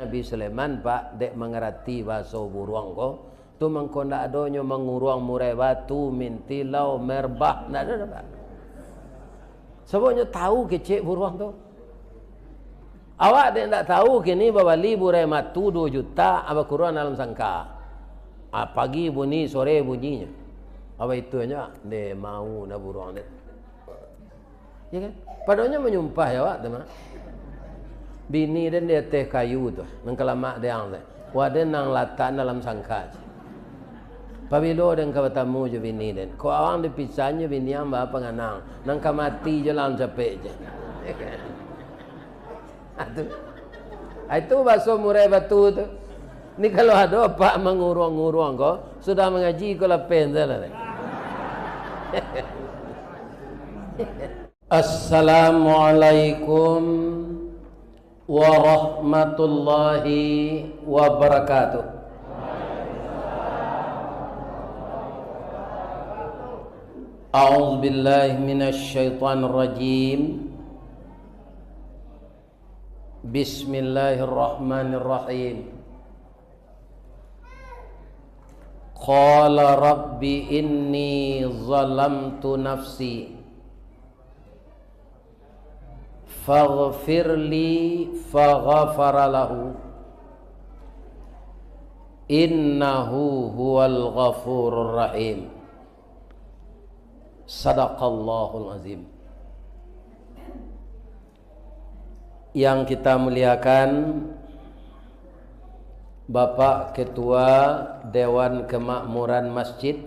Nabi Sulaiman pak dek mengerti bahasa buruang ko tu mengkondak adonyo menguruang murai batu minti lau merbah nak ada pak sebabnya tahu kecek buruang tu awak dek tak tahu kini babali burai matu 2 juta apa kurang dalam sangka pagi bunyi sore bunyinya apa itunya de mau na buruang dek ya kan padanya menyumpah ya wak teman bini dan dia teh kayu tu nang kelamak dia ang waden nang latan dalam sangka pabilo dan kawatamu je bini den ko awang dipisahnya bini ang ba penganang nang kamati je dalam capek je itu bahasa murai batu tu ni kalau ada pak menguruang-nguruang ko sudah mengaji ko lapen dah Assalamualaikum warahmatullahi wabarakatuh. A'udzu billahi minasy syaithanir rajim. Bismillahirrahmanirrahim. Qala rabbi inni zalamtu nafsi faghfir li faghfara lahu innahu huwal ghafurur rahim. Sadaqallahul azim. Yang kita muliakan Bapak Ketua Dewan Kemakmuran Masjid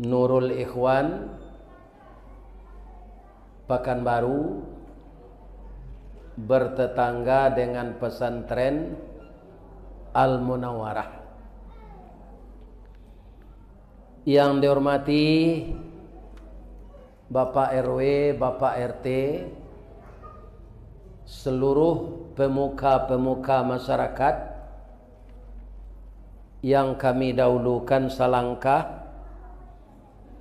Nurul Ikhwan Pekanbaru bertetangga dengan pesantren Al-Munawwarah. Yang dihormati Bapak RW, Bapak RT, seluruh pemuka-pemuka masyarakat yang kami dahulukan salangkah,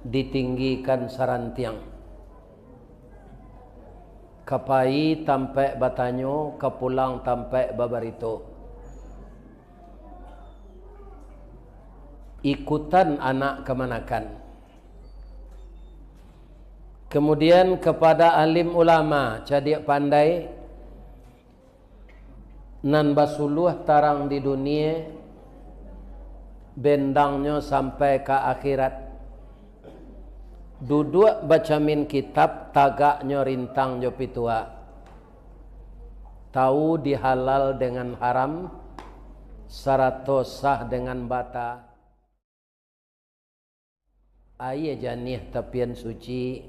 ditinggikan sarantiang. Kapai tampai batanyo, kapulang tampai babarito. Ikutan anak kemanakan. Kemudian kepada alim ulama, cadik pandai, nan basuluh tarang di dunia, bendangnya sampai ke akhirat. Duduk bacamin kitab, tagaknya rintang jo pitua. Tahu dihalal dengan haram, sarato sah dengan bata. Ayah janih tapian suci,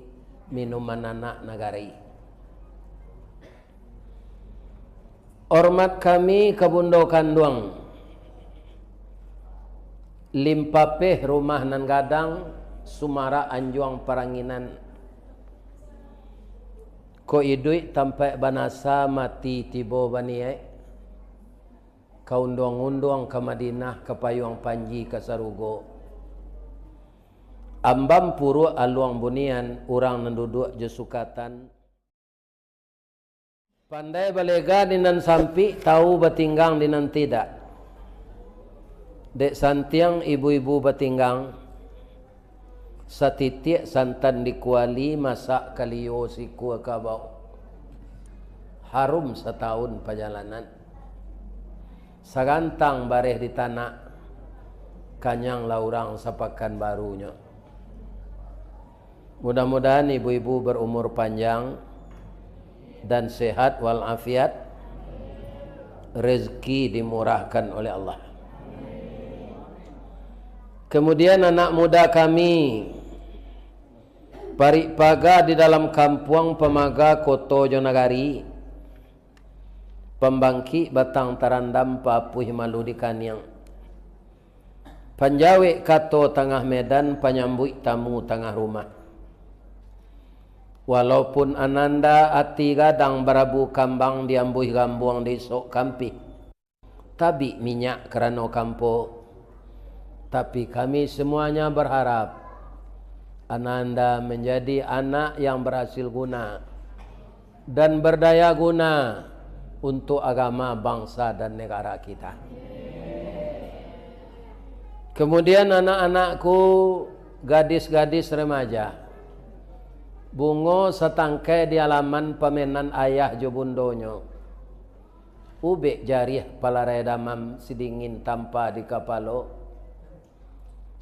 minuman anak nagari. Hormat kami kebundo kanduang. Limpapeh rumah nan gadang, Sumara Anjuang Paranginan. Ko idui tampai banasa mati tibo baniai. Kaundong-undong ke Madinah, ke Payuang Panji, ke Sarugo. Ambam puru aluang bunian, urang nenduduk jesukatan. Pandai balega dinan sampi, tahu batinggang dinan tidak. Dek santiang ibu-ibu batinggang. Satitik santan dikuali, masak kaliyo siku kabau. Harum setahun perjalanan. Sagantang bareh di tanah, kanyang laurang sapakan barunya. Mudah-mudahan ibu-ibu berumur panjang dan sehat walafiat, rezeki dimurahkan oleh Allah. Kemudian anak muda kami, Parikpaga di dalam kampung Pemaga Koto Jonagari, Pembangki Batang Tarandam Papuh Malu di Kaniang, Panjawe Kato Tengah Medan, Penyambut tamu tengah rumah. Walaupun ananda ati gadang barabu kambang diambuh gambuang di sok kampi, tabi minyak kerana kampo. Tapi kami semuanya berharap ananda menjadi anak yang berhasil guna dan berdaya guna untuk agama, bangsa dan negara kita. Kemudian anak-anakku, gadis-gadis remaja, bungo setangkai di halaman pemenan ayah jo bundonyo. Ubek jariah palarai damam sidingin tanpa di kapalo.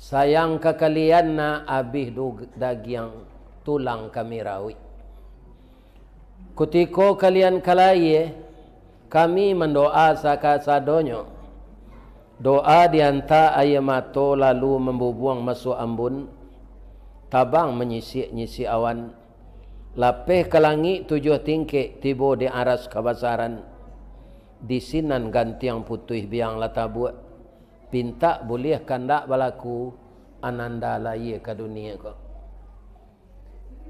Sayang kekalian na abih dagiang tulang kami rawi. Kutiko kalian kalaye, kami mendoa sakasadonyo. Doa dianta ayamato lalu membubuang masuk ambun. Tabang menyisik-nyisik awan. Lapeh ke langit 7 tingkik tibo di aras kabasaran. Di sinan gantiang putih biang latabuat. Pinta boleh kandak balaku ananda laye ke dunia ko.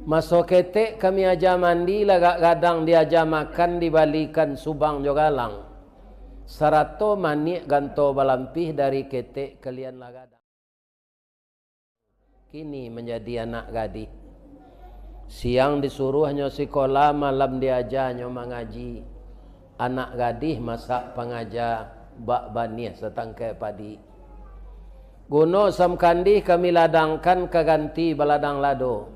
Masuk ketek kami aja mandi lagak gadang diaja makan dibalikan subang jogalang. Sarato manik ganto balampih dari ketek kalian lagadang. Kini menjadi anak gadis. Siang disuruhnya sekolah, malam diajarnya mengaji. Anak gadis masak pengajar bak banih setangkai padi. Guno samkandi kami ladangkan keganti baladang lado.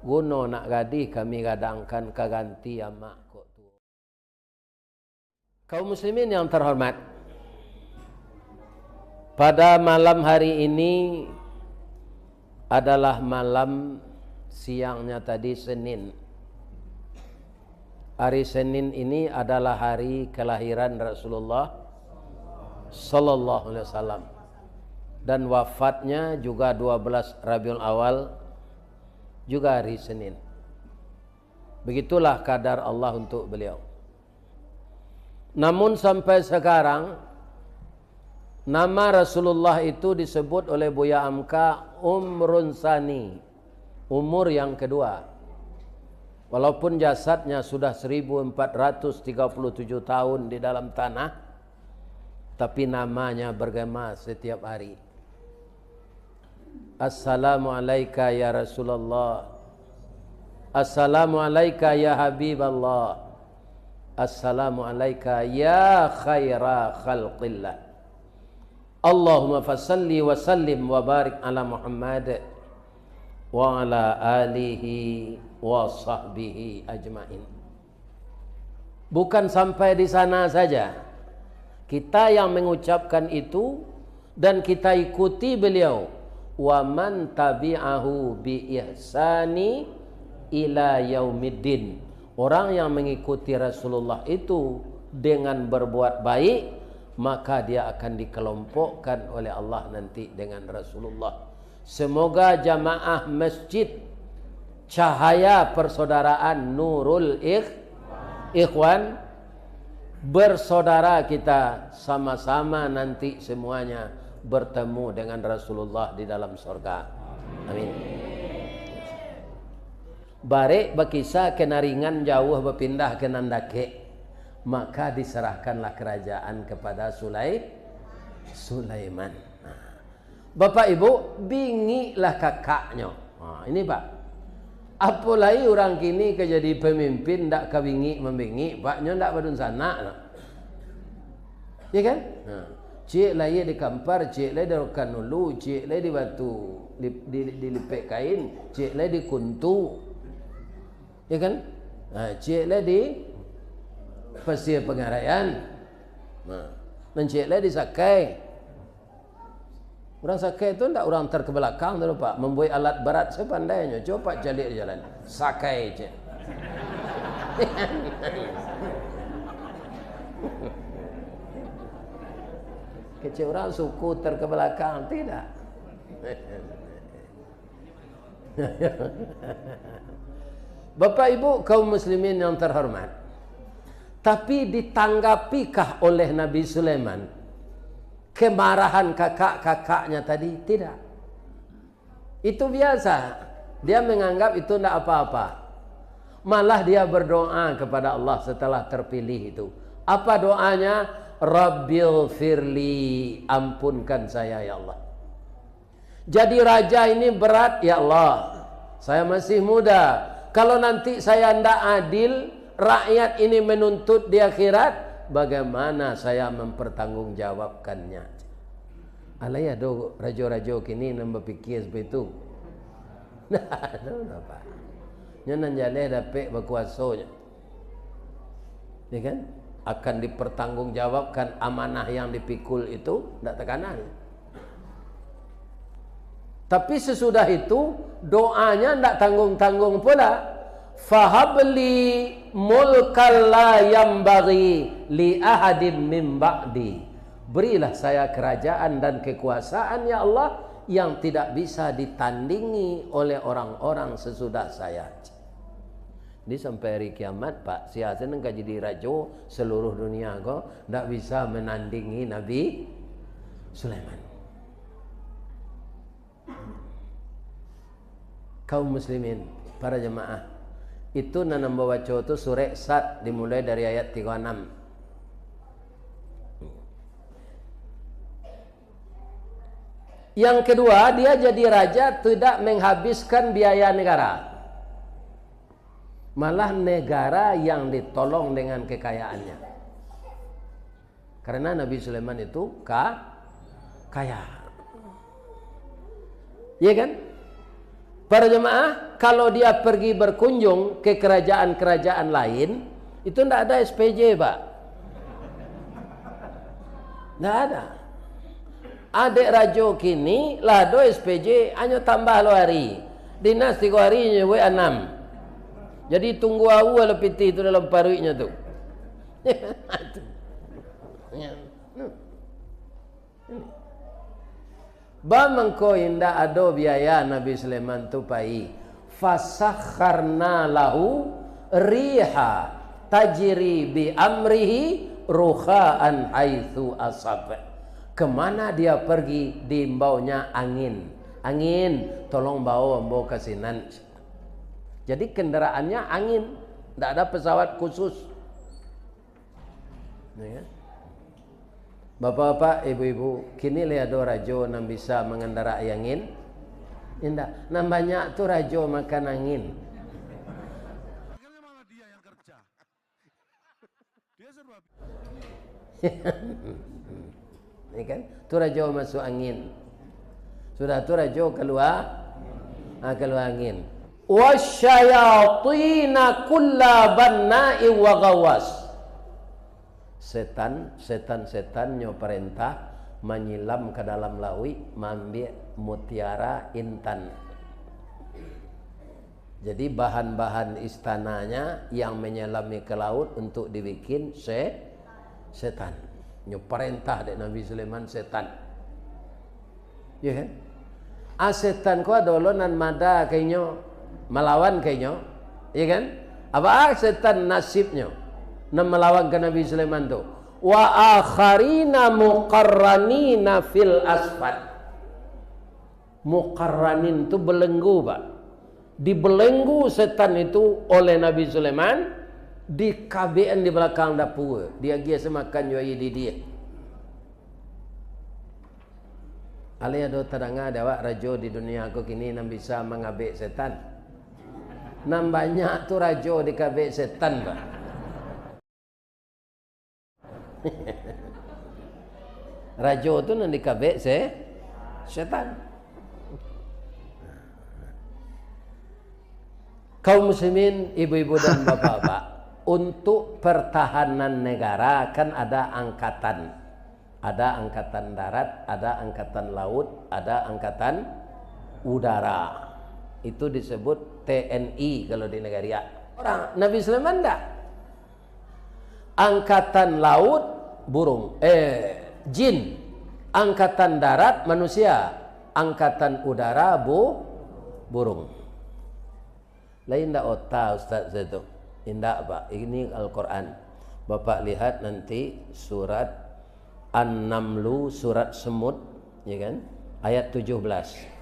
Guno nak gadis kami gadangkan keganti amak kok tu. Kaum muslimin yang terhormat, pada malam hari ini adalah malam siangnya tadi Senin. Hari Senin ini adalah hari kelahiran Rasulullah sallallahu alaihi wasallam dan wafatnya juga 12 Rabiul Awal, juga hari Senin. Begitulah kadar Allah untuk beliau. Namun sampai sekarang nama Rasulullah itu disebut oleh Buya Amka umrun sani, umur yang kedua. Walaupun jasadnya sudah 1437 tahun di dalam tanah, tapi namanya bergema setiap hari. Assalamualaikum ya Rasulullah. Assalamualaikum ya Habiballah. Assalamualaikum ya khaira khalqillah. Allahumma fasalli wa sallim wa barik ala Muhammad wa ala alihi wa sahbihi ajmain. Bukan sampai di sana saja. Kita yang mengucapkan itu dan kita ikuti beliau. Wa man tabi'ahu bi ihsani ila yaumiddin. Orang yang mengikuti Rasulullah itu dengan berbuat baik, maka dia akan dikelompokkan oleh Allah nanti dengan Rasulullah. Semoga jamaah masjid cahaya persaudaraan Nurul Ikhwan bersaudara kita sama-sama nanti semuanya bertemu dengan Rasulullah di dalam surga. Amin. Barek berkisah kenaringan jauh berpindah ke Nandake, maka diserahkanlah kerajaan kepada Sulaiman. Bapak Ibu, bingilah kakaknya. Ini Pak. Apalagi orang kini ke jadi pemimpin ndak kebingi membingi, paknya ndak badun sana. Ya kan? Cik lagi di kampar, cik lagi di rokan ulu, cik lagi di batu, dilipek kain, cik lagi di kuntu. Ya kan? Cik lagi di pasir pengaraian. Dan cik lagi di sakai. Orang sakai itu tidak orang terkebelakang tu Pak, membuat alat berat sepandainya. Coba cari jalan. Sakai je. Kecil orang suku terkebelakang tidak. Bapak Ibu kaum muslimin yang terhormat, tapi ditanggapikah oleh Nabi Sulaiman kemarahan kakak-kakaknya tadi? Tidak. Itu biasa. Dia menganggap itu tidak apa-apa. Malah dia berdoa kepada Allah setelah terpilih itu. Apa doanya? Rabbil firli, ampunkan saya ya Allah. Jadi raja ini berat ya Allah. Saya masih muda. Kalau nanti saya tidak adil, rakyat ini menuntut di akhirat, bagaimana saya mempertanggungjawabkannya. Alaya do rajo-rajo kini nambah pikir seperti itu. Nah, apa? Nyonan jale dapat berkuasanya. Ya kan? Akan dipertanggungjawabkan amanah yang dipikul itu, tidak tekanan. Tapi sesudah itu doanya tidak tanggung-tanggung pula. Fahabli mulkal la yambaghi li ahadin min ba'di. Berilah saya kerajaan dan kekuasaan ya Allah yang tidak bisa ditandingi oleh orang-orang sesudah saya. Ini sampai hari kiamat Pak, siasa nengka jadi rajo seluruh dunia kok tidak bisa menandingi Nabi Sulaiman. Kaum muslimin, para jemaah, itu nanam bawa itu surah Sad dimulai dari ayat 36. Yang kedua, dia jadi raja tidak menghabiskan biaya negara. Malah negara yang ditolong dengan kekayaannya. Karena Nabi Sulaiman itu kaya. Iya kan? Para jemaah, kalau dia pergi berkunjung ke kerajaan-kerajaan lain, itu tidak ada SPJ, Pak. Tidak ada. Adik rajo kini, lado SPJ, hanya tambah lo hari. Dinas 3 hari, nyewe 6. Jadi tunggu awu ala piti itu dalam paruiknya tu. Bamangko indah ado biaya Nabi Sulaiman tu pai. Fasakharna lahu riha tajri bi amrihi ruhaan haitsu asab. Kemana dia pergi diimbaunya angin. Angin tolong bawa kasinan. Jadi kendaraannya angin, tidak ada pesawat khusus. Ya. Bapak-bapak, ibu-ibu, kini lihat do rajo yang bisa mengendarai angin. Indah, nah banyak tuh rajo makan angin. Malah dia yang kerja. Dia serba. Ini kan, tuh rajo masuk angin. Sudah tuh rajo keluar angin. Wasyayatina kulla banna'i wa gawas. Setan nyo perintah menyilam ke dalam laut mengambil mutiara intan. Jadi bahan-bahan istananya yang menyelami ke laut untuk dibikin setan. Nyo perintah dek Nabi Sulaiman setan. Ya kan? Setan ko adolonan mada kainyo melawan kayaknya, ya kan? Apa setan nasibnya nak melawan ke Nabi Sulaiman tu? Wa akharina muqarranina fil asfad. Muqarranin tu belenggu, Pak. Dibelenggu setan itu oleh Nabi Sulaiman di KBN di belakang dapur. Dia biasa makan yoi di dia. Alih ada terangah dawak rajo di dunia aku kini yang bisa mengabek setan. Nam banyak tu rajo di kabek setan, Pak. Rajo tu nan di kabek setan. Kaum muslimin, ibu-ibu dan bapak-bapak, untuk pertahanan negara kan ada angkatan. Ada angkatan darat, ada angkatan laut, ada angkatan udara. Itu disebut TNI kalau di negara orang. Nabi Sulaiman enggak. Angkatan laut burung, jin. Angkatan darat manusia. Angkatan udara burung. Lain enggak otak Ustaz itu. Indah Pak. Ini Al-Quran. Bapak lihat nanti surat An-Namlu, surat semut, ya kan? Ayat 17.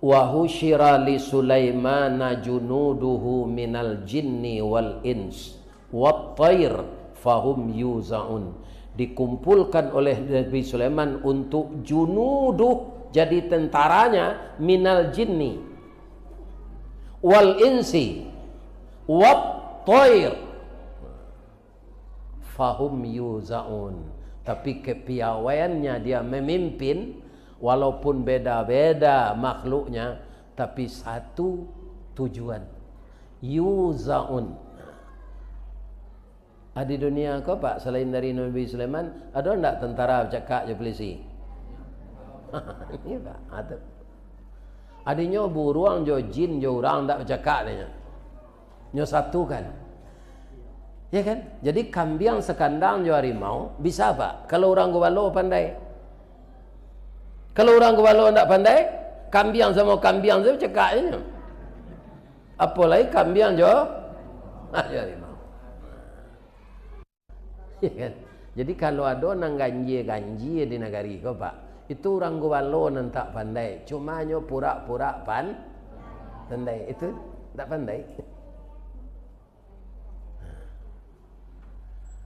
Wa husyira li Sulaimana junuduhu minal jinni wal ins wat thair fahum yuzaun. Dikumpulkan oleh Nabi Sulaiman untuk junuduh, jadi tentaranya, minal jinni wal insi wat thair fahum yuzaun. Tapi kepiawaiannya dia memimpin, walaupun beda-beda makhluknya, tapi satu tujuan. Yuzaun. Di dunia kau pak, selain dari Nabi Sulaiman, ada enggak tentara bercakap je polisi? Ini pak, ada. Adanya buruang jo jin jo orang enggak bercakap dia. Nyo satu kan. Ya kan? Jadi kambing sekandang jo harimau bisa pak? Kalau orang gobalo pandai. Kalau orang gobalo enggak pandai, kambing sama kambing tu bercakap je. Apalagi kambing jo harimau. Ya kan? Jadi kalau ada orang ganji di negari kau pak, itu orang gobalo nan tak pandai, cuma nyo pura-pura pandai, itu tak pandai.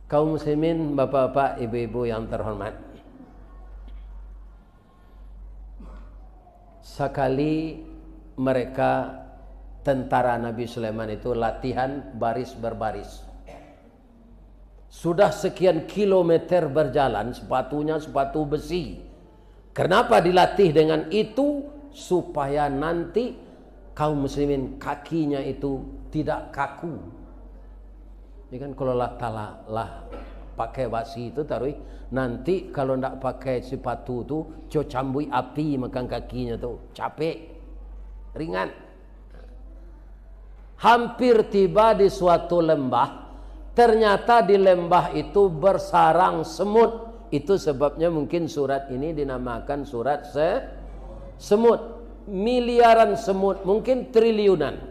Kaum muslimin, bapak-bapak, ibu-ibu yang terhormat, sekali mereka tentara Nabi Sulaiman itu latihan baris berbaris. Sudah sekian kilometer berjalan, sepatunya sepatu besi. Kenapa dilatih dengan itu? Supaya nanti kaum muslimin kakinya itu tidak kaku. Ya kan, kalau lah pakai basi itu taruh, nanti kalau tidak pakai sepatu itu cambui api makan kakinya tuh, capek, ringan. Hampir tiba di suatu lembah. Ternyata di lembah itu bersarang semut. Itu sebabnya mungkin surat ini dinamakan surat semut. Miliaran semut, mungkin triliunan.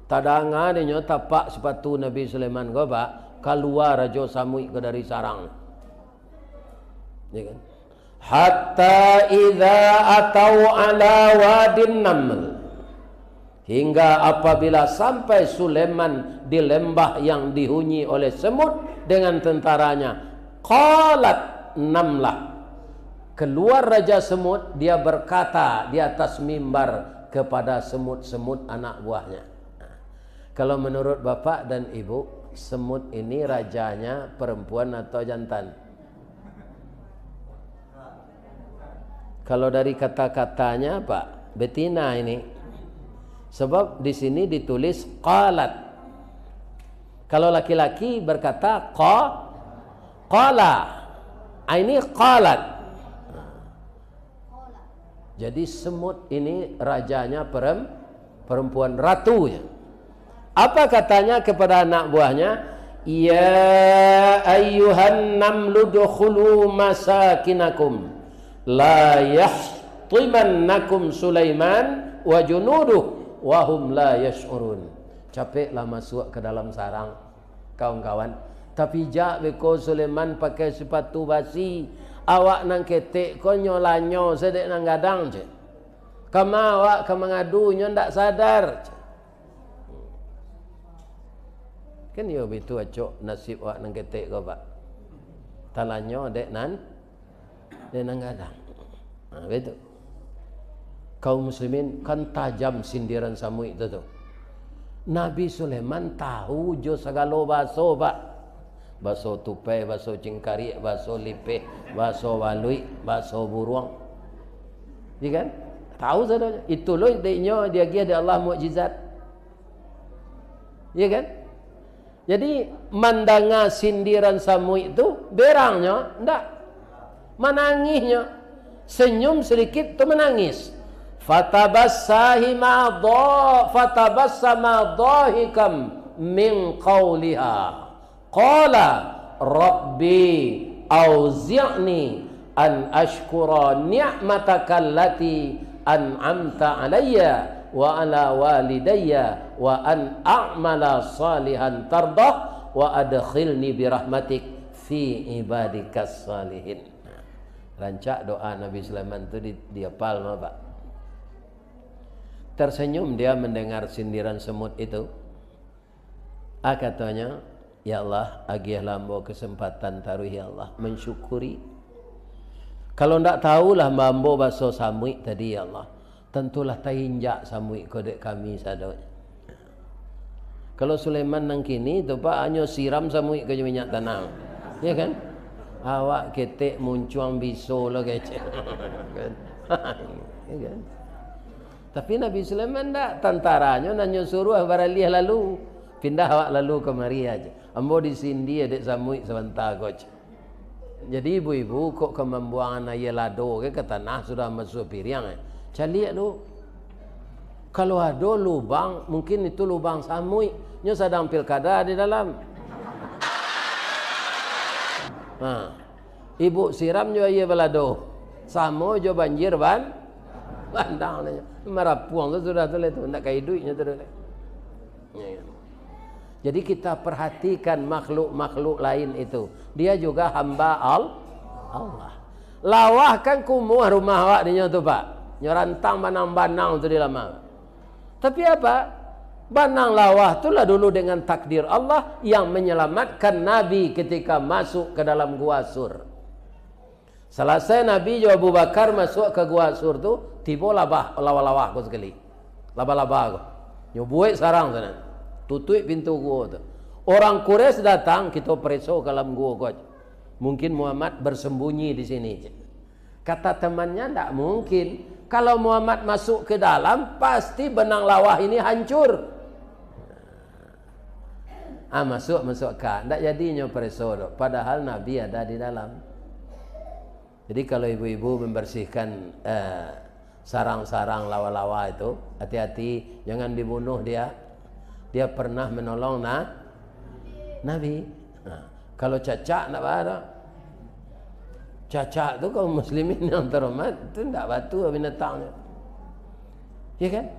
Tadanga dia tapak sepatu Nabi Sulaiman go pak, keluar raja samui ke dari sarang. Ya kan? Hatta idza atau ala wadin naml. Hingga apabila sampai Sulaiman di lembah yang dihuni oleh semut dengan tentaranya, qalat namlah. Keluar raja semut, dia berkata di atas mimbar kepada semut-semut anak buahnya. Kalau menurut bapak dan ibu, semut ini rajanya perempuan atau jantan? Kalau dari kata-katanya pak, betina ini. Sebab di sini ditulis qalat. Kalau laki-laki berkata qala. Ini qalat. Jadi semut ini rajanya perempuan, ratunya. Apa katanya kepada anak buahnya? Ya ayyuhan namlu dukhulu masakinakum la yahtimannakum Sulaiman wa junuduh wahum la yash'urun. Capeklah masuk ke dalam sarang kawan-kawan. Tapi jak beko Sulaiman pakai sepatu basi, awak nang ketek ko nyolanyo sedek nang gadang je. Kama awak ke mengadu nyo ndak sadar. Kan yo betu acok nasib awak nang ketek ko pak. Talanyo dek nang gadang. Betul. Kaum muslimin kan tajam sindiran samui itu tuh. Nabi Sulaiman tahu jo segala baso pak. Baso tupai, baso cingkari, baso lipeh, baso walui, baso buruang. Iya kan? Tahu saja. Itu loh dia dia Allah mukjizat. Iya kan? Jadi mandanga sindiran samui itu berangnya ndak. Menangisnya. Senyum sedikit tu menangis. Fatabassama dhahikam min qawliha qala rabbi auzi'ni an ashkura ni'mataka allati an'amta alayya wa ala walidayya wa an a'mala salihan tardah wa adkhilni birahmatik fi ibadikas salihin. Rancak doa Nabi Sulaiman itu dia palma pak. Tersenyum dia mendengar sindiran semut itu. Katanya, ya Allah, agih lambo kesempatan taruh ya Allah mensyukuri. Kalau ndak tahulah mambo baso samui tadi ya Allah, tentulah tainjak samui kodek kami sadonya. Kalau Sulaiman nang kini tu Pak hanya siram samui ke minyak tanah. Ya kan? Awak ketek muncuang biso lah kecek. Kan? Ya kan? Tapi Nabi Sulaiman tak, tentaranya nanya suruh baralih lalu. Pindah awak lalu kemari aja. Ambo di sini adik samui sebentar coach. Jadi ibu-ibu kok kemambuangan ayah lado ke tanah sudah masuk piring. Cari lu. Kalau ada lubang, mungkin itu lubang samui. Nya sedang pilkada di dalam. Nah, ibu siram jo ayah balado. Samo jo banjir bandang nanya. Marapuang tu sudah tu letu nak kai duitnya tu. Jadi kita perhatikan makhluk-makhluk lain itu. Dia juga hamba Allah. Lawah kan kumuh rumah awak dinya tu Pak. Nyerantang banang-banang tu di lama. Tapi apa? Banang lawah itulah dulu dengan takdir Allah yang menyelamatkan Nabi ketika masuk ke dalam gua Sur. Selesai Nabi jo Abu Bakar masuk ke gua Sur tu, tiba lawa-lawa aku sekali. Laba-laba aku. Nyobuik sarang sana. Tutup pintu gua tu. Orang Quraisy datang, kita periksa ke dalam gua kau. Mungkin Muhammad bersembunyi di sini. Kata temannya tak mungkin. Kalau Muhammad masuk ke dalam, pasti benang lawah ini hancur. Masuk kan. Tak jadinya periksa. Padahal Nabi ada di dalam. Jadi kalau ibu-ibu membersihkan sarang-sarang lawa-lawa itu, hati-hati, jangan dibunuh dia. Dia pernah menolong Nabi. Kalau cacak nak ada. Cacak tu kaum muslimin yang terhormat tu tak batu binatangnya. Ya kan?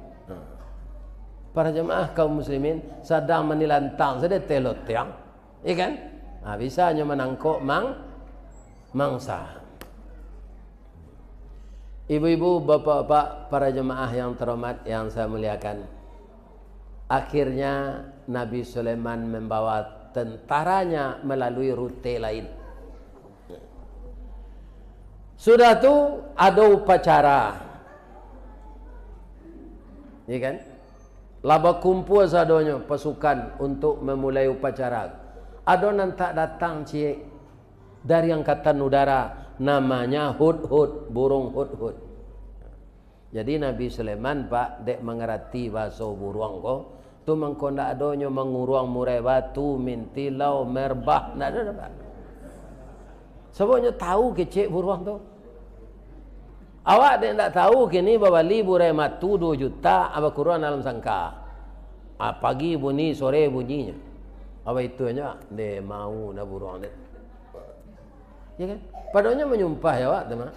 Para jemaah kaum muslimin sedang menilantang sedang telot tiang. Ya kan? Bisa hanya menangkuk mangsa. Ibu-ibu, bapak-bapak, para jemaah yang terhormat yang saya muliakan. Akhirnya Nabi Sulaiman membawa tentaranya melalui rute lain. Sudah tu ada upacara. Ya kan? Laba kumpul sadonya pasukan untuk memulai upacara. Ada nanti datang cik dari angkatan udara namanya Hudhud, burung Hudhud. Jadi Nabi Sulaiman Pak dek mengerti bahasa burung ko tu mengkonda adonyo menguruang murai batu mintilau merbah nak ada Pak. Sebabnya tahu kecik burung tu. Awak dek tak tahu kini bahwa liburai matu 2 juta apa Quran dalam sangka. Pagi bunyi sore bunyinya. Apa itu nya de mau na burung dek. Ya kan? Padahal menyumpah ya Wak teman.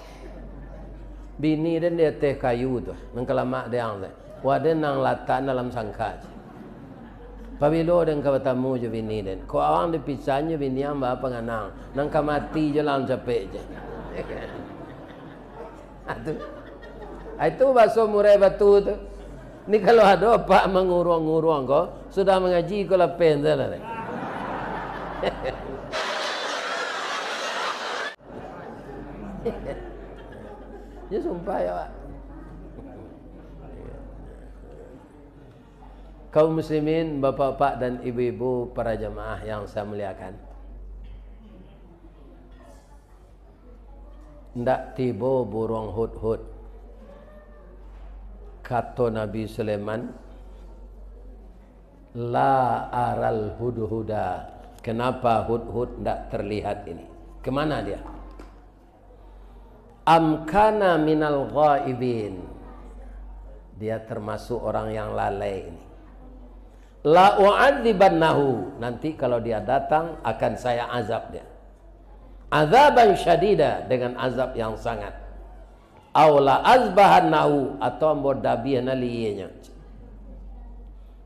Bini dan dia teh kayu tu, nang kelamak dia ang teh. Waden nang latan dalam sangka. Pabilo dan kawatamu je bini den. Ko awang dipisahnya bini ang ba panganang, nang kamati je lang capek je. Itu bahasa murai batu tu. Ni kalau ada pak mengurung-urung ko, sudah mengaji ko lapen dah lah. Ya sumpah ya Pak. Kaum muslimin, bapak-bapak dan ibu-ibu, para jemaah yang saya muliakan. Ndak tiba burung Hudhud. Kata Nabi Sulaiman, la aral hudhuda. Kenapa Hudhud ndak terlihat ini? Kemana dia? Amkana minal ghaibin. Dia termasuk orang yang lalai ini. La u'adzibannahu. Nanti kalau dia datang akan saya azab dia. Azaban syadida, dengan azab yang sangat. Aw la azbahannahu, atau ambo dabiana liyenya.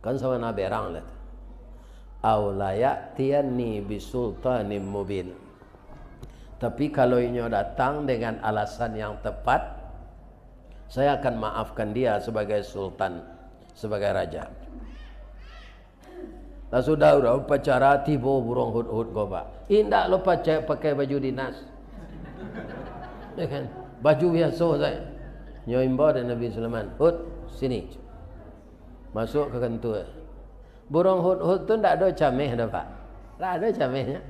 Kan sama nabi orang lah. Aw la ya'tiyanni bisultanim mubin. Tapi kalau ini datang dengan alasan yang tepat, saya akan maafkan dia sebagai sultan, sebagai raja. Lah sudah upacara tiba burung Hudhud go Pak. Indak lupa pakai baju dinas. Ya kan? Baju biasa saya. Nyoimba dan Nabi Sulaiman. Hud, sini. Masuk ke kantor. Burung hut-hut tu tak ada camih dah Pak. Tak ada camihnya.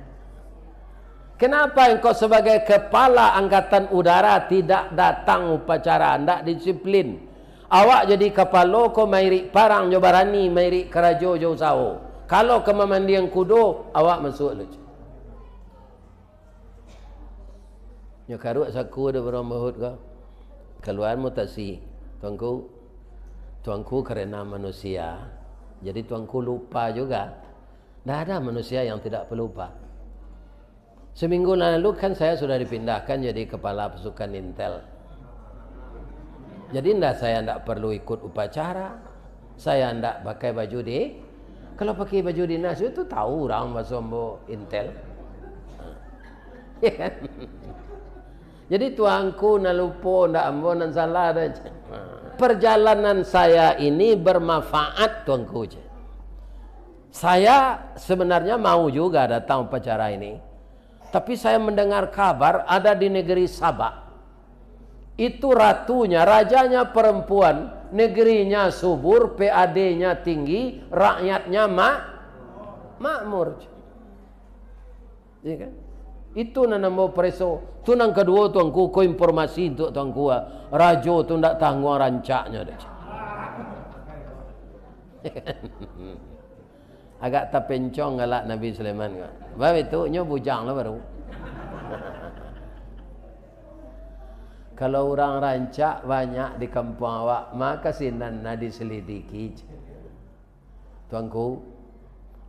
Kenapa engkau sebagai kepala angkatan udara tidak datang upacara, tidak disiplin? Awak jadi kepala kau mairi parang jo barani, mairi kerajo jo sawo. Kalau ke memandian kudo, awak masuk lucu. Nyo karuk saku ada burung hut kau. Keluar mutasi, tuanku kerana manusia. Jadi tuanku lupa juga. Tidak ada manusia yang tidak pelupa. Seminggu lalu kan saya sudah dipindahkan jadi kepala pasukan Intel. Jadi saya tidak perlu ikut upacara. Saya tidak pakai baju di. Kalau pakai baju dinas itu tahu orang masuk Intel. Ya kan? Jadi tuanku nak lupa, nak ambo, nak salah dah. Perjalanan saya ini bermanfaat tuanku. Saya sebenarnya mau juga datang upacara ini. Tapi saya mendengar kabar ada di negeri Sabah. Itu ratunya, rajanya perempuan, negerinya subur, PAD-nya tinggi, rakyatnya makmur. Ya kan? Itu nanambo preso. Tu nang kedua tuanku ko informasi untuk tuanku. Rajo tu ndak tanggung rancaknya dah. Agak terpencong galak Nabi Sulaiman. Baru itu nyo bujang lah baru. Kalau orang rancak banyak di kampung awak, maka sinan na diselidiki. Tuanku,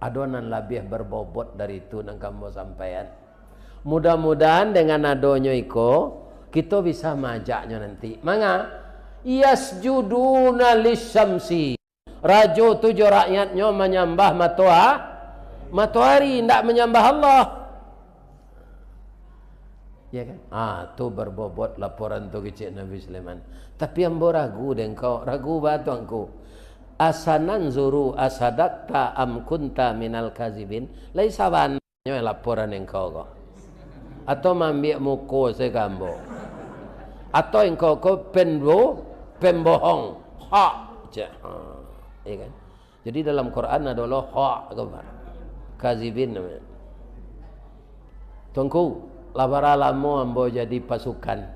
adonan lebih berbobot dari itu nang kamu sampaian. Mudah-mudahan dengan adonyo iko kita bisa majaknya nanti. Manga yasjuduna lisyamsi. Rajo tujuh rakyatnya menyembah matahari, tidak menyembah Allah. Ya kan? Tu berbobot laporan tu kecil Nabi Sulaiman. Tapi yang ragu dengkau, ragu batuanku. Asanan zuru asadakta am kunta minal kazibin. Laisa banyak laporan engkau kau. Atau mambiak muko segambo. Atau engkau pembohong. Hak je. Ya kan? Jadi dalam Quran adalah hak kabar. Kazibin namanya. Tuanku, labara lama ambo jadi pasukan.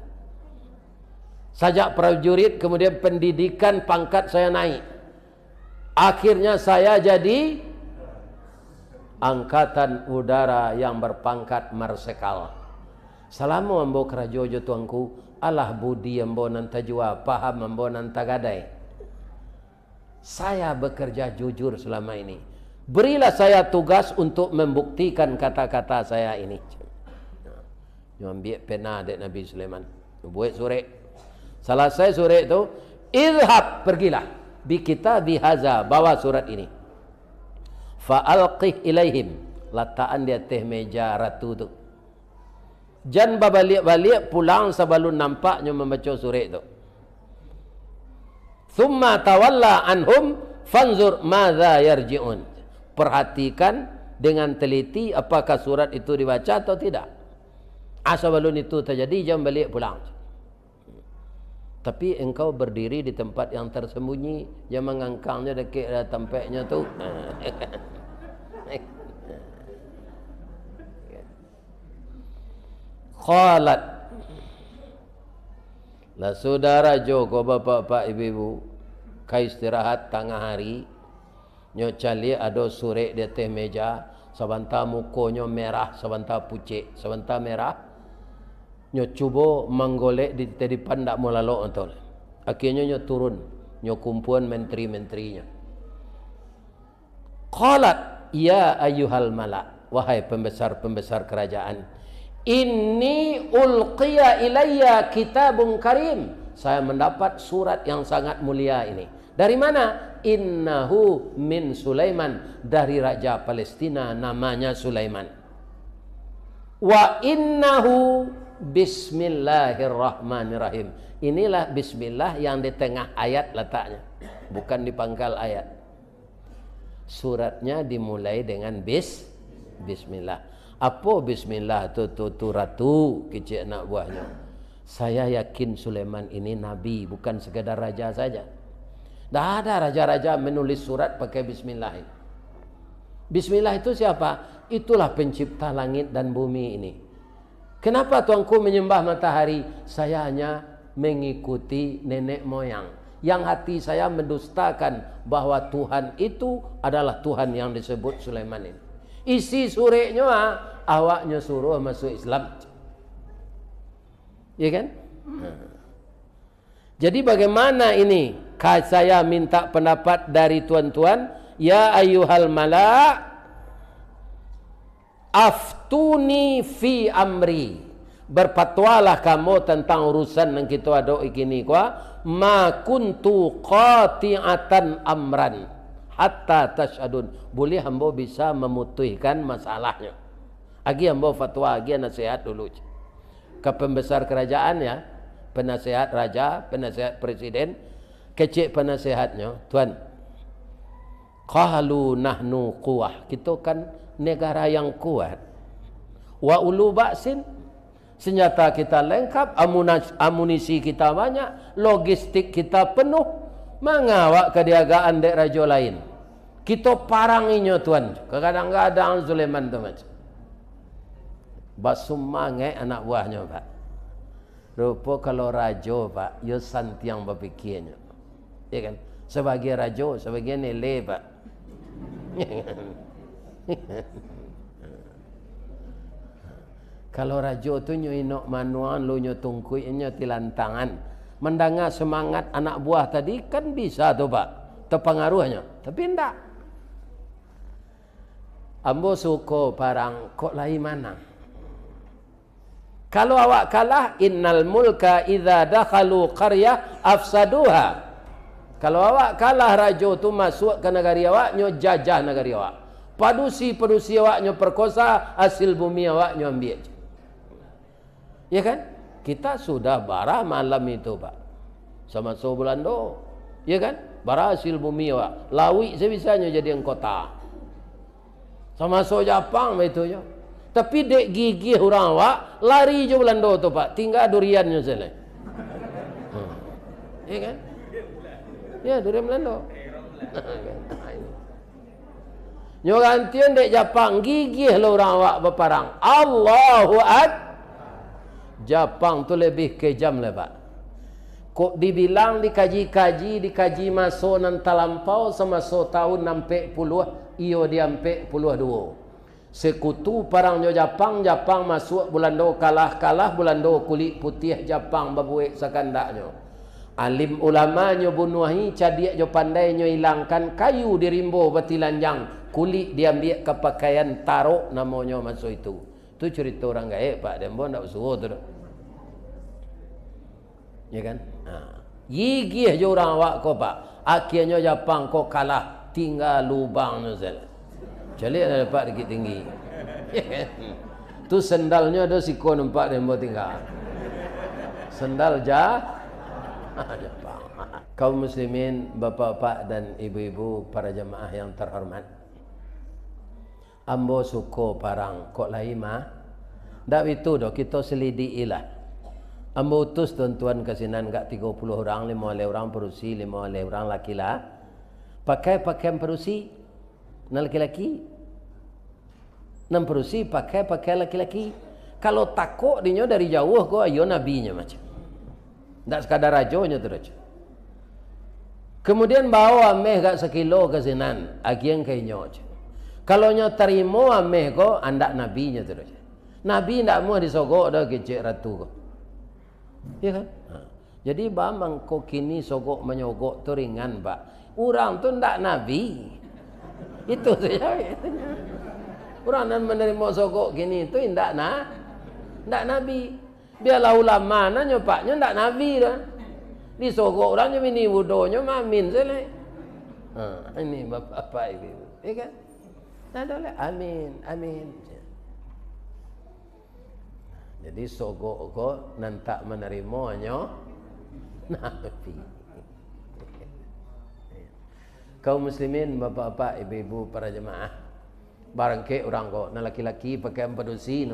Sajak prajurit, kemudian pendidikan, pangkat saya naik. Akhirnya saya jadi angkatan udara yang berpangkat marsekal. Selama ambo kerajojo tuanku, alah budi ambo nan tajwa, paham ambo nan tagadai. Saya bekerja jujur selama ini. Berilah saya tugas untuk membuktikan kata-kata saya ini. Ambil pena dek Nabi Sulaiman. Buat surat. Selesai surat itu, idhab, pergilah. Bi kitabi haza, bawa surat ini. Fa'alqih ilaihim. Letakkan di atas meja ratu tu. Jangan balik-balik pulang sebelum nampaknya membaca surat itu. Thumma tawalla anhum fanzur madza yarji'un. Perhatikan dengan teliti apakah surat itu dibaca atau tidak. Sebelum itu terjadi jangan balik pulang. Tapi engkau berdiri di tempat yang tersembunyi, jangan mengangkangnya dekat tempatnya tu. Qalat, lah saudara Joko, bapak-bapak, ibu-ibu, kai istirahat tengah hari, nyo cali ada surat di atas meja, sebentar mukonyo merah, sebentar pucet, sebentar merah, nyo cuba menggolek di depan tak mau lalu entol. Akhirnya nyo turun, nyo kumpulan menteri-menterinya. Qalat, ya ayyuhal malak, wahai pembesar-pembesar kerajaan. Inni ulqiya ilayya kitabun karim. Saya mendapat surat yang sangat mulia ini. Dari mana? Innahu min Sulaiman. Dari Raja Palestina namanya Sulaiman. Wa innahu bismillahirrahmanirrahim. Inilah bismillah yang di tengah ayat letaknya. Bukan di pangkal ayat. Suratnya dimulai dengan bismillah. Apa bismillah tu ratu kecil anak buahnya. Saya yakin Sulaiman ini nabi, bukan sekadar raja saja. Dah ada raja-raja menulis surat pakai bismillah. Bismillah itu siapa? Itulah pencipta langit dan bumi ini. Kenapa tuanku menyembah matahari? Saya hanya mengikuti nenek moyang. Yang hati saya mendustakan bahwa Tuhan itu adalah Tuhan yang disebut Sulaiman ini. Isi surenya awaknya suruh masuk Islam. Ya kan? Jadi bagaimana ini? Saya minta pendapat dari tuan-tuan. Ya ayyuhal mala' aftuni fi amri. Berfatwalah kamu tentang urusan yang kita ada ini kuah. Ma kuntu qati'atan amran hatta tashadun. Boleh hamba bisa memutuskan masalahnya. Agi hamba fatwa, agi nasihat dulu. Ke pembesar kerajaan ya, penasihat raja, penasihat presiden, kecik penasihatnya, tuan. Qalu nahnu quwah. Kita kan negara yang kuat. Wa ulu ba'sin. Senjata kita lengkap, amunisi kita banyak, logistik kita penuh. Mengawak kediagaan dek raja lain. Kita paranginya tuan. Kadang-kadang Sulaiman tu macam. Basumangai anak buahnya pak. Rupa kalau raja pak, ya santiang berfikirnya. Ya kan? Sebagai raja, sebagai nilai pak. Kalau raja tu nyo inok manuan lu nyo tungkui nyo tilantangan. Mendengar semangat anak buah tadi kan bisa tu pak. Terpengaruhnya. Tapi ndak. Ambo suko parang kok lai mana. Kalau awak kalah innal mulka idza dakhalu qaryah afsaduha. Kalau awak kalah raja tu masuk ke negara awak nyo jajah negara awak. Padusi awak nyo perkosa, hasil bumi awak nyo ambil. Ya kan? Kita sudah bara malam itu pak. Sama so Belanda. Ya kan? Bara hasil bumi pak. Lawi sebisanya jadi kota. Sama so Jepang itu ya. Tapi dek gigih orang pak. Lari je Belanda tu pak. Tinggal duriannya saja. Ya kan? Ya durian Belanda. Nyo gantian dek Jepang. Gigih lah orang pak berperang. Allahu Akbar. Jepang tu lebih kejam lah pak. Kok dibilang dikaji-kaji, dikaji masuk nan talampau semasa tahun 60, iyo dia 42. Sekutu parangnya Jepang, Jepang masuk Belanda kalah Belanda kulit putih Jepang berbuik sekandaknya. Alim ulamanya bunuhi cadik jo pandainya hilangkan kayu di rimbo betilanjang, kulit diambil ke pakaian taruk namanya masuk itu. Itu cerita orang gaib pak, dembo ndak usuh tu. Ya kan? Gigih je orang awak ko pak. Akhirnya Jepang ko kalah, tinggal lubangnya saja. Celik dah dapat dikit tinggi. Ya kan? Tu sendalnya ada siko nampak dembo tinggal. Sendal Jepang. Kaum muslimin, bapak-bapak dan ibu-ibu, para jemaah yang terhormat. Ambo suko parang kok lai mah. Dak itu doh kita selidikilah. Ambo utus tuan-tuan kasinan gak 30 orang, 5 orang perusi, 5 orang laki-laki. Pakai pakaian perusi, laki-laki. 6 perusi pakai pakaian laki-laki. Kalau takut dinyo dari jauh ko ayo nabinya macam. Ndak sekadar rajonya tu raja. Kemudian bawa ameh gak sekilo kasinan, agian kainyo. Kalau nyo terima ameh ko andak nabinya tu raja. Nabi ndak mau disogok dah kecik ratu ko. Ya kan? Jadi bamang ko kini sogok menyogok tu ringan pak. Orang tu ndak nabi. Itu saja. Orang nan menerima sogok kini tu ndak nabi. Biarlah ulama nanya paknya ndak nabi dah. Disogok orangnya mini wudonya mamin saja. Ini bapak ibu. Ya kan? Tak ada lah. Amin. Jadi sogok ko nantak menerimanya nabi. Kaum muslimin, bapak-bapak, ibu-ibu, para jemaah, barangke orang ko na laki-laki pakai empedusi,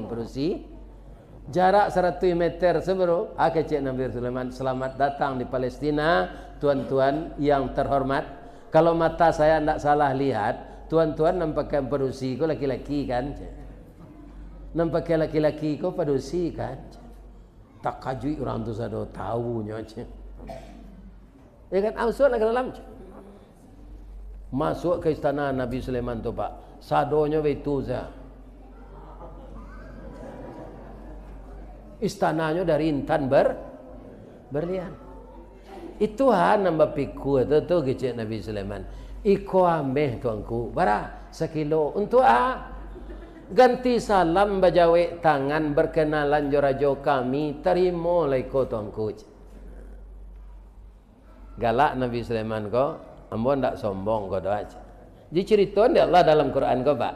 jarak 100 meter sebelum Cik Nabi Sulaiman. Selamat datang di Palestina, tuan-tuan yang terhormat. Kalau mata saya tidak salah lihat, tuan-tuan nampakkan padusi ko laki-laki kan. Nampakkan laki-laki ko padusi kan. Tak kajui orang tu sado tahunya. Ya kan, masuk ke dalam. Masuk ke istana Nabi Sulaiman tu Pak. Sadonya itu saja. Istananya dari intan berlian. Itu nambah pikul tu kecik Nabi Sulaiman. Iko ameh tuanku. Bara sekilo. Untuk ganti salam bajawe tangan berkenalan jorajo kami. Terima lah iko tuanku. Galak Nabi Sulaiman ko. Ambo ndak sombong ko doa. Jadi cerita ni Allah dalam Quran ko Pak.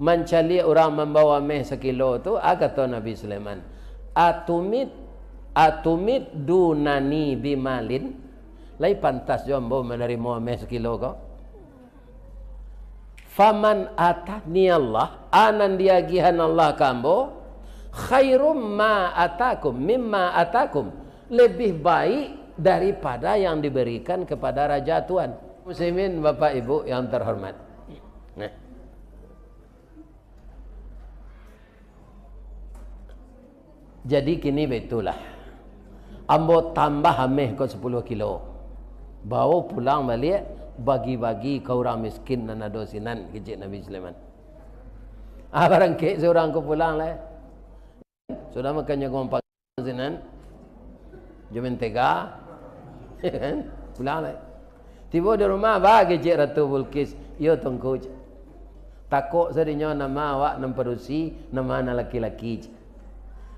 Mencali orang membawa meh sekilo tu kata Nabi Sulaiman. Atumit dunani bimalin. Lai pantas jo ambo menerima meh sekilo ko. Faman atani Allah anan diagihan Allah kambo khairum ma atakum mimma atakum. Lebih baik daripada yang diberikan kepada Raja Tuhan. Muslimin Bapak Ibu yang terhormat. Nah. Jadi kini betulah. Ambo tambah ameh ko 10 kilo. Bawa pulang balik bagi-bagi ke orang miskin dan adosinan kecik Nabi Sulaiman. Barang ke seorang ko pulang lah. Sudah makannya kompak sinan. Jumen tega. Pulang lah. Tiba di rumah bagi Cik Ratu Bulkis. Yo tunggu. Takut sedinya nama awak namperusi nama anak laki-laki.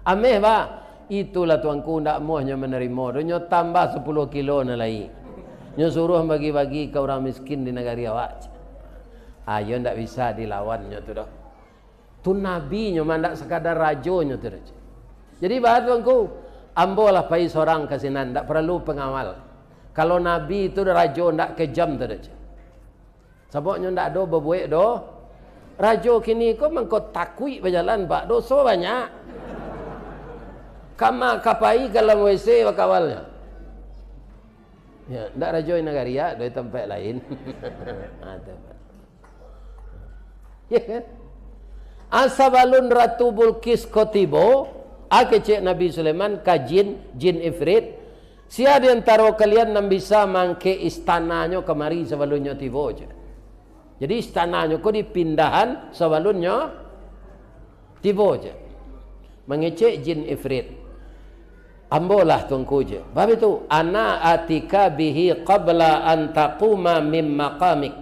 Ameh ba. Itulah tuanku ndak mohnya menerima. Dunya tambah 10 kilo na lagi. Nyo suruh bagi-bagi ke orang miskin di negara awak. Ayo ndak bisa dilawan nyo tu dah. Tu nabi nyo mandak sekadar rajo nyo tu dah. Jadi bah tuanku. Ambolah pai seorang kasinan, tak perlu pengawal. Kalau Nabi itu rajo ndak kejam tu saja. Sebabnya ndak do berbuat do. Rajo kini kau mengko takui berjalan pak dosa banyak. Kama kapai kalau WC wakawalnya. Ya, ndak rajo nagaria dari tempat lain. Ya kan? Asabalun Ratu Bulkis kotibo. Kecik Nabi Sulaiman kajin jin ifrit. Sia di antara kalian yang bisa mangke istananya kemari sebelumnya tiba je. Jadi istananya kau dipindahan sebelumnya tiba je. Mengecek jin ifrit. Ambolah tuanku je. Bab itu ana atika bihi qabla an taquma mim maqamik.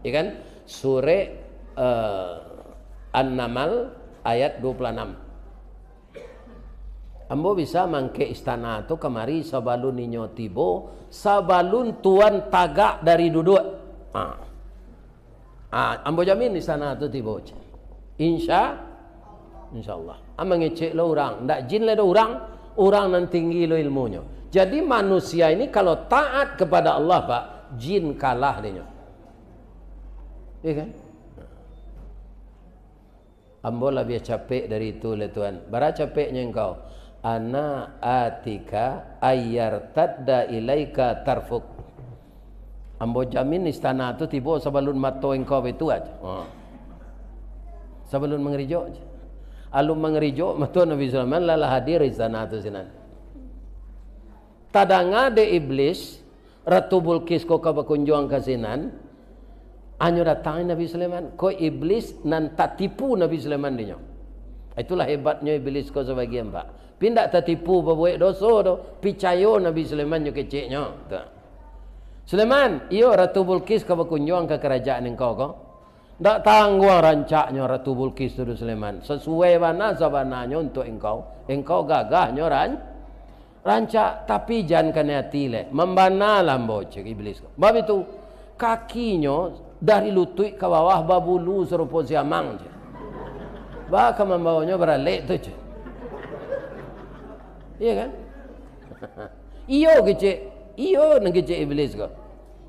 Ya kan? Surah An-Naml ayat 26. Ambo bisa mangke istana tu kemari sabalun ninyo tibo, sabalun tuan tagak dari duduk. Ambo jamin istana tu tibo. Insyaallah. Ambo ngecek lo orang, ndak jin le orang nan tinggi lo ilmunya. Jadi manusia ini kalau taat kepada Allah Pak, jin kalah dia. Iya kan? Ambo lebih capek dari itu le tuan. Bara capeknya engkau. Ana atika ayyartadda ilaika tarfuk. Ambo jamin istana tu tiba sebelum mato engkau itu aja. Sebelum mengerijo aja. Alum mengerijo mato Nabi Sulaiman lalah hadir istana tu sinan. Tadanga de iblis Ratu Bulkis ko kabakunjuang kasinan. Anyo datang Nabi Sulaiman. Ko iblis nan tak tipu Nabi Sulaiman dinyo. Itulah hebatnya iblis ko sebagian Pak. Pindah tertipu berbuat dosa tu. Picayo Nabi Sulaiman yang keciknya. Sulaiman, iyo Ratu Bulkis kau berkunjung ke kerajaan engkau kau. Tak tangguh rancaknya Ratu Bulkis tu Sulaiman. Sesuai mana sabananya untuk engkau. Engkau gagahnya rancak. Tapi jangan kena hati le. Membanalah bocek iblis. Sebab itu kakinya dari lutut ke bawah babulu serupa siamang je. Bahkan membawanya beralik tu je. Iya kan? Iyo kecik. Iyo nang kecik iblis kau.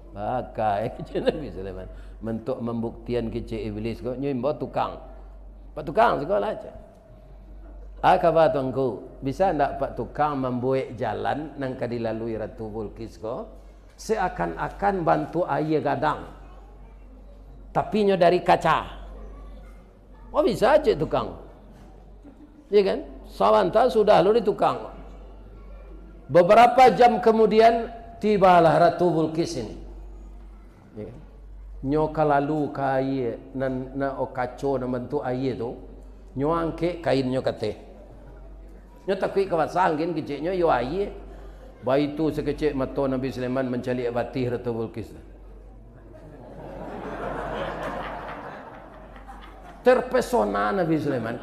Pakai kecik Nabi Sulaiman. Bentuk membuktian kecik iblis kau. Nyo imbo tukang. Pak tukang sekolah aja. Kata tuanku. Bisa ndak Pak tukang membuat jalan nang kadilalui Ratu Bulkis kau. Seakan-akan bantu air gadang. tapi nyo dari kaca. Oh bisa aja tukang. Iya kan? Sawanta sudah lo di tukang. Beberapa jam kemudian tibalah Ratu Bilqis ini. Ya kan? Nyo kalalu kai na okaco na bentuk air tu, nyo angke kain nyo kate. Nyo takui kawasang gin kecik nyo yo air. Bayi tu sekecik mata Nabi Sulaiman mencalik batih Ratu Bilqis. Terpesona Nabi Sulaiman.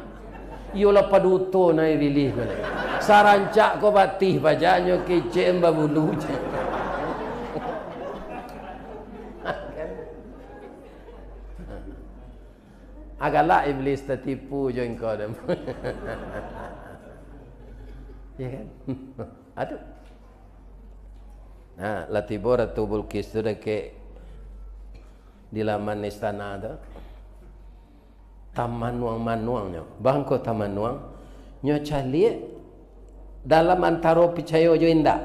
Yola paduto na ibilih ko na. Sarancak ko batih bajanyo kecik mbabulu. Agaklah iblis tertipu jo engkau dah. Ya kan? Aduh. Nah, latibo Ratu Bilqis tu dekat di laman istana tu. Taman manuangnya. Bangko taman nuang. Nyo calik dalam antara picayo jo indak.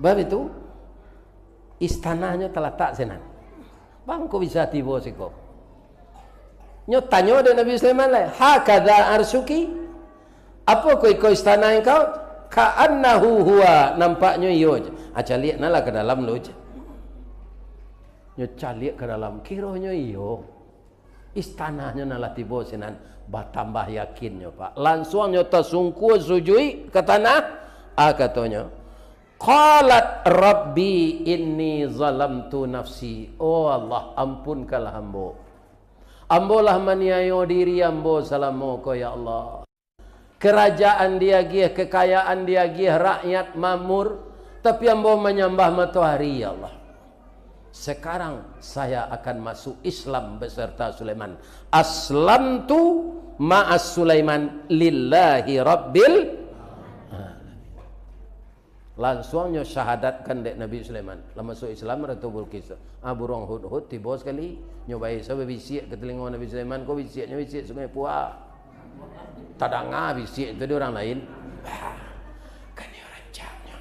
Bab itu istananya terletak senan. Bangko bisa tiba siko. Nyo tanya dengan Nabi Sulaiman lah, hakadha arsuki? Apa kau istana engkau? Ka'annahu huwa, nampaknya iyo je. Calik nalah ke dalam lo je. Nyo calik ke dalam, kiranya iyo. Istananya nalah tiba sinan, bertambah yakinnya pak. Langsung nyo tersungkur sujui ke tanah. Katanya, qalat rabbi inni zalamtu nafsi. Oh Allah, ampunkanlah hamba. Ambolah maniayo diri ambo salamu ko ya Allah. Kerajaan dia gih, kekayaan dia gih, rakyat mamur, tapi ambo menyembah matahari ya Allah. Sekarang saya akan masuk Islam beserta Sulaiman. Aslamtu ma'as Sulaiman lillahi rabbil. Langsungnya syahadatkan dek Nabi Sulaiman. Lama masuk Islam Ratu Bilqis. Burung hud-hud tiba sekali nyobai saya bisik ke telinga Nabi Sulaiman. Kau bisiknya bisik sungai Puah. Tadanga bisik itu dia orang lain. Kan dia rancangnya.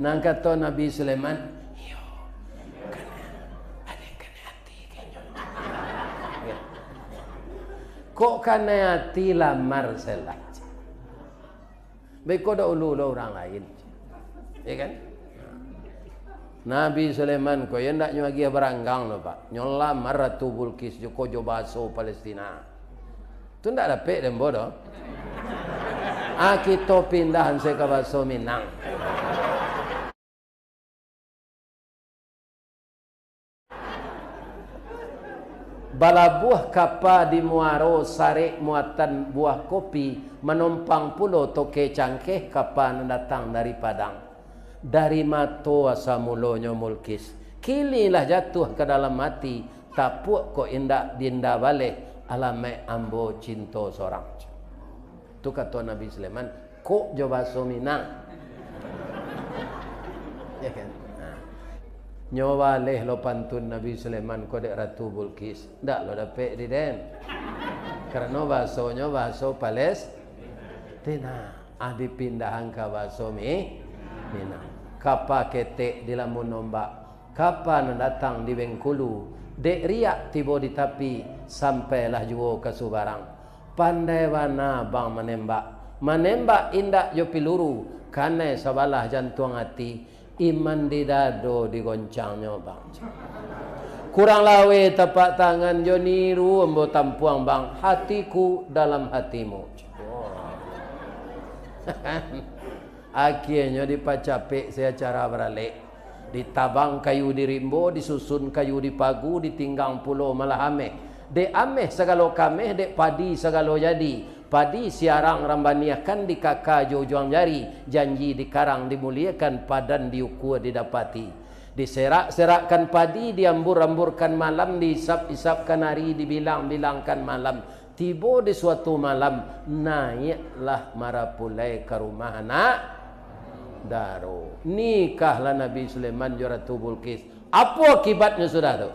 Nang kata Nabi Sulaiman, yo, kan ada kena hati kayaknya. Kok kena hati lamar selah. Baik kau dah ulu orang lain, ya kan? Nabi Sulaiman kau yang tak nyuagi beranggang loh pak, nyolam Ratu Bilqis joko jobaso Palestina, tu tak dapat dan bodoh. Kita pindahan saya ke baso Minang. Bala buah kapa di muaro sare muatan buah kopi menumpang pulo toke cangkeh kapa datang dari Padang. Dari mato asa mulonyo Bilqis. Kililah jatuh ke dalam mati. Tapuk ko indak dinda balik. Alame ambo cinta sorang. Tu kata Nabi Sulaiman. Kok coba Minang. Ya kan? Nyawa leh lo pantun Nabi Sulaiman kodek Ratu Bilqis. Ndak lo dapat di den. Karena bahasanya bahasa Palestina. Adi pindahan ke bahasa Minang. Kapa ketek di lamun nombak. Kapan datang di Bengkulu. Dek riak tiba di tapi. Sampailah juga ke Subarang. Pandai wana bang menembak. Menembak indak jo piluru. Karena sabalah jantung hati. Iman di dado digoncangnya bang. Kurang lawe tapak tangan jo niru embo tampuang bang. Hatiku dalam hatimu. Akhirnya dipacapek saya cara beralik. Ditabang kayu di rimbo, disusun kayu di pagu, ditinggang pulau malah ameh. Dek ameh segala kameh, dek padi segala jadi. Padi siarang rambaniakan di kakak juang jari. Janji dikarang dimuliakan, padan diukur didapati. Diserak-serakkan padi, diambur-amburkan malam, diisap-isapkan hari, dibilang-bilangkan malam. Tiba di suatu malam, naiklah marapulai ke rumah anak Daro. Nikahlah Nabi Sulaiman dan Ratu Bilqis. Apa akibatnya sudah tu?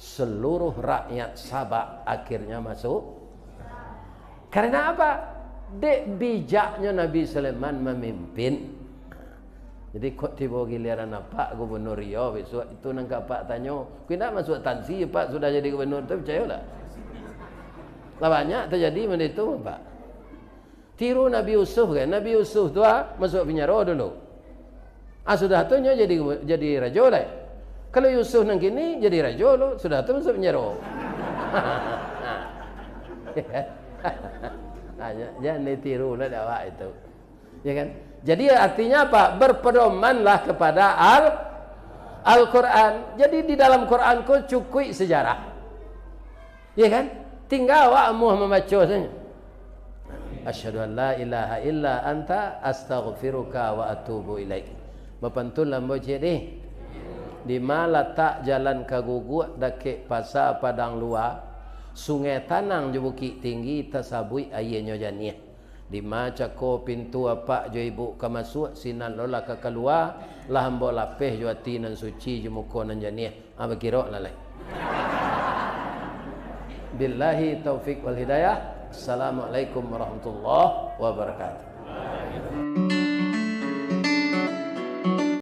Seluruh rakyat Sabak akhirnya masuk. Karena apa? Dek bijaknya Nabi Sulaiman memimpin. Jadi kok tiba giliran Pak Gubernur Riau besok itu nangka Pak tanya, "Kui nak masuk tansi Pak sudah jadi gubernur?" Tu percaya tak? Lah banyak terjadi benda itu Pak. Tiru Nabi Yusuf kan. Nabi Yusuf tu masuk penjara dulu. Sudah tu jadi raja lah. Kalau Yusuf nang kini jadi raja lo, sudah tu masuk penjara. Jangan ditiru lah dakwah itu. Ya kan? Jadi artinya apa? Berpedomanlah kepada Al-Quran. Jadi di dalam Quran ku cukup sejarah. Ya kan? Tinggal awakmu membaca saja. Asyhadu an la ilaha illa anta astaghfiruka wa atubu ilaik. Bapantun lambo jadi di mana letak jalan kaguguk dake pasar padang luar, sungai tanang je bukit tinggi tasabui ayahnya janiah. Di maca ko pintu apa jo ibu ka masuk sinan lola ka keluar lah hamba lapeh jo ati nan suci jo muka nan janiah. Apa kira lalai. Billahi taufik wal hidayah. Assalamualaikum warahmatullahi wabarakatuh.